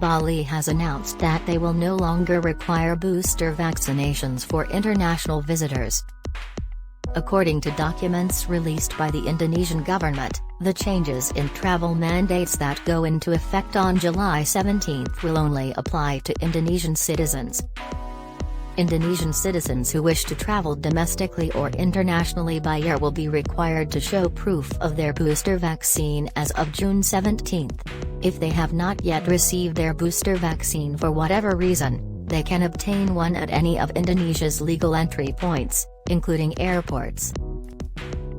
Bali has announced that they will no longer require booster vaccinations for international visitors. According to documents released by the Indonesian government, the changes in travel mandates that go into effect on July 17 will only apply to Indonesian citizens. Indonesian citizens who wish to travel domestically or internationally by air will be required to show proof of their booster vaccine as of June 17. If they have not yet received their booster vaccine for whatever reason, they can obtain one at any of Indonesia's legal entry points, including airports.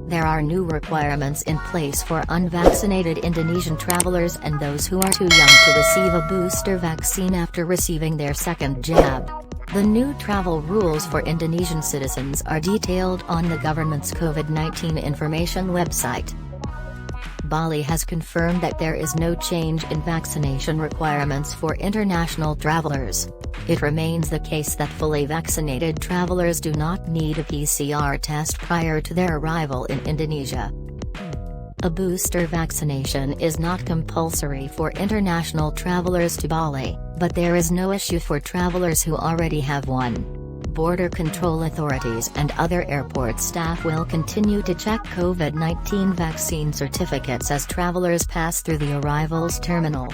There are new requirements in place for unvaccinated Indonesian travelers and those who are too young to receive a booster vaccine after receiving their second jab. The new travel rules for Indonesian citizens are detailed on the government's COVID-19 information website. Bali has confirmed that there is no change in vaccination requirements for international travelers. It remains the case that fully vaccinated travelers do not need a PCR test prior to their arrival in Indonesia. A booster vaccination is not compulsory for international travelers to Bali, but there is no issue for travelers who already have one. Border control authorities and other airport staff will continue to check COVID-19 vaccine certificates as travelers pass through the arrivals terminal.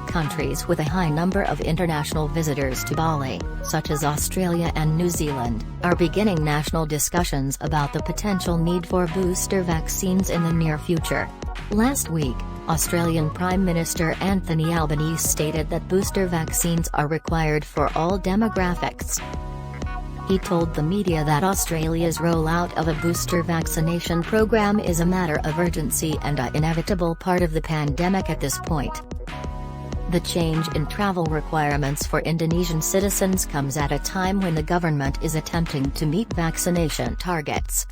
Countries with a high number of international visitors to Bali, such as Australia and New Zealand, are beginning national discussions about the potential need for booster vaccines in the near future. Last week, Australian Prime Minister Anthony Albanese stated that booster vaccines are required for all demographics. He told the media that Australia's rollout of a booster vaccination program is a matter of urgency and an inevitable part of the pandemic at this point. The change in travel requirements for Indonesian citizens comes at a time when the government is attempting to meet vaccination targets.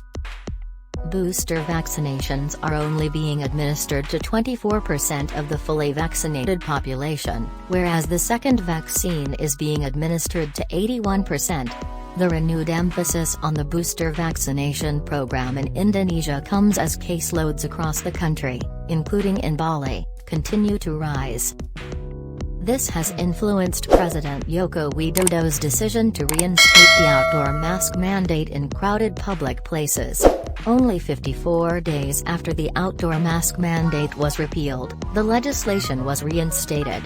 Booster vaccinations are only being administered to 24% of the fully vaccinated population, whereas the second vaccine is being administered to 81%. The renewed emphasis on the booster vaccination program in Indonesia comes as caseloads across the country, including in Bali, continue to rise. This has influenced President Joko Widodo's decision to reinstate the outdoor mask mandate in crowded public places. Only 54 days after the outdoor mask mandate was repealed, the legislation was reinstated.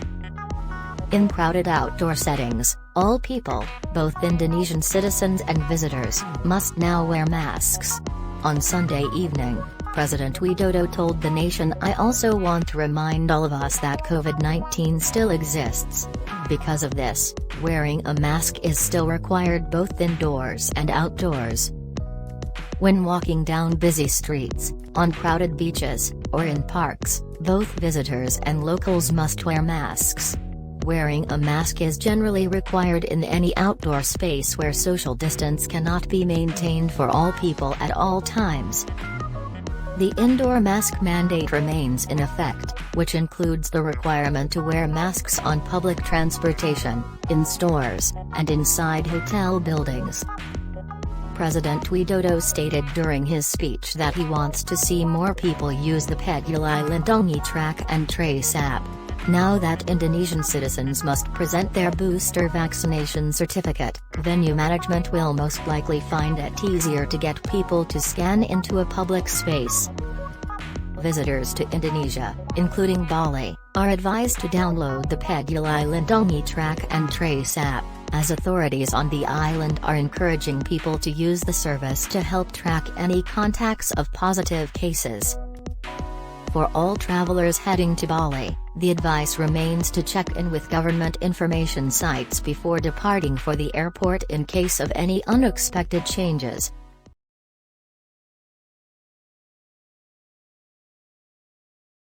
In crowded outdoor settings, all people, both Indonesian citizens and visitors, must now wear masks. On Sunday evening, President Widodo told the nation, "I also want to remind all of us that COVID-19 still exists. Because of this, wearing a mask is still required both indoors and outdoors. When walking down busy streets, on crowded beaches, or in parks, both visitors and locals must wear masks. Wearing a mask is generally required in any outdoor space where social distance cannot be maintained for all people at all times." The indoor mask mandate remains in effect, which includes the requirement to wear masks on public transportation, in stores, and inside hotel buildings. President Widodo stated during his speech that he wants to see more people use the Peduli Lindungi track and trace app. Now that Indonesian citizens must present their booster vaccination certificate, venue management will most likely find it easier to get people to scan into a public space. Visitors to Indonesia, including Bali, are advised to download the Peduli Lindungi track and trace app, as authorities on the island are encouraging people to use the service to help track any contacts of positive cases. For all travelers heading to Bali, the advice remains to check in with government information sites before departing for the airport in case of any unexpected changes.